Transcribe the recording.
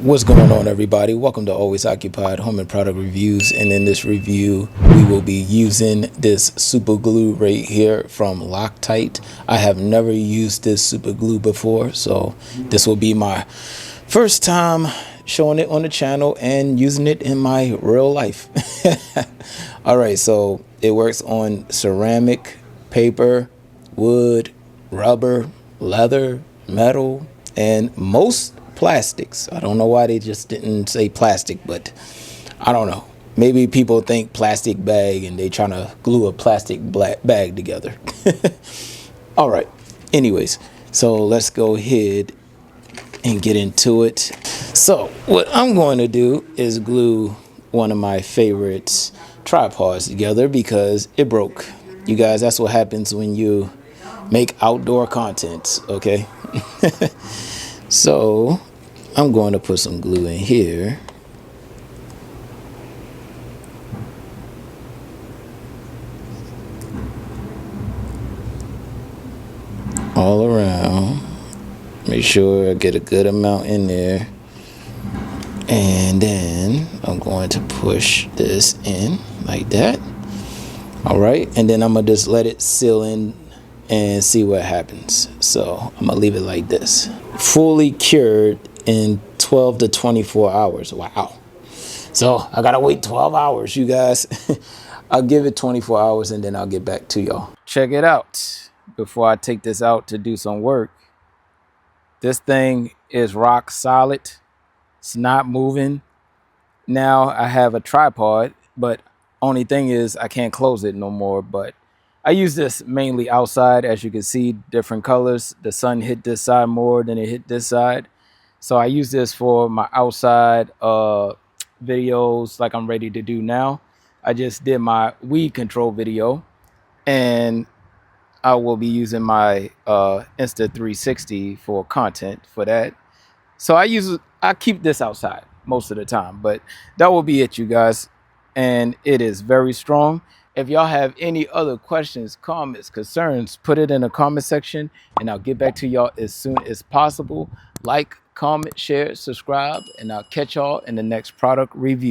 What's going on, everybody? Welcome to Always Occupied Home and Product Reviews. And in this review, we will be using this super glue right here from Loctite. I have never used this super glue before, so this will be my first time showing it on the channel and using it in my real life. All right, so it works on ceramic, paper, wood, rubber, leather, metal, and most plastics. I don't know why they just didn't say plastic, but I don't know. Maybe people think plastic bag and they trying to glue a plastic bag together. All right. Anyways, so let's go ahead and get into it. So what I'm going to do is glue one of my favorite tripods together because it broke. You guys, that's what happens when you make outdoor content, okay? So I'm going to put some glue in here. All around. Make sure I get a good amount in there. And then I'm going to push this in like that. All right. And then I'm going to just let it seal in and see what happens. So I'm going to leave it like this. Fully cured in 12 to 24 hours. Wow. So I gotta wait 12 hours, you guys. I'll give it 24 hours and then I'll get back to y'all. Check it out. Before I take this out to do some work, this thing is rock solid. It's not moving. Now I have a tripod, but only thing is I can't close it no more. But I use this mainly outside. As you can see, different colors. The sun hit this side more than it hit this side. So I use this for my outside videos like I'm ready to do now. I just did my weed control video and I will be using my Insta360 for content for that. So I keep this outside most of the time, but that will be it, you guys. And it is very strong. If y'all have any other questions, comments, concerns, put it in the comment section and I'll get back to y'all as soon as possible. Like, comment, share, subscribe, and I'll catch y'all in the next product review.